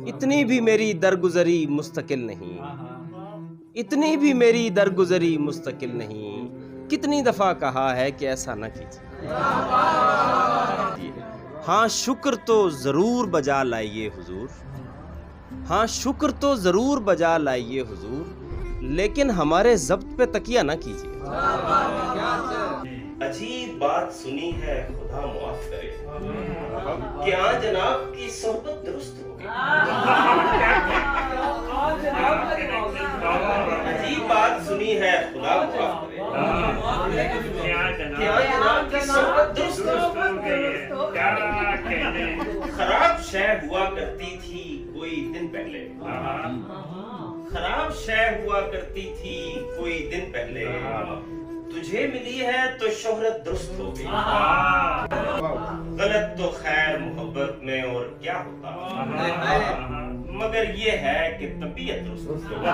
اتنی بھی میری درگزری مستقل نہیں، اتنی بھی میری درگزری مستقل نہیں، کتنی دفعہ کہا ہے کہ ایسا نہ کیجیے۔ ہاں شکر تو ضرور بجا لائیے حضور، ہاں شکر تو ضرور بجا لائیے حضور، لیکن ہمارے ضبط پہ تکیہ نہ کیجیے۔ عجیب بات سنی ہے، خدا معاف کرے، کیا جناب کی صحبت درست ہوگی؟ عجیب بات سنی ہے، خدا معاف کرے، کیا جناب کی صحبت درست ہوگی؟ خراب شے ہوا کرتی تھی کوئی دن پہلے، خراب شے ہوا کرتی تھی کوئی دن پہلے، تجھے ملی ہے تو شہرت درست ہو گئی۔ غلط تو خیر محبت میں اور کیا ہوتا، مگر یہ ہے کہ طبیعت درست ہو گئی۔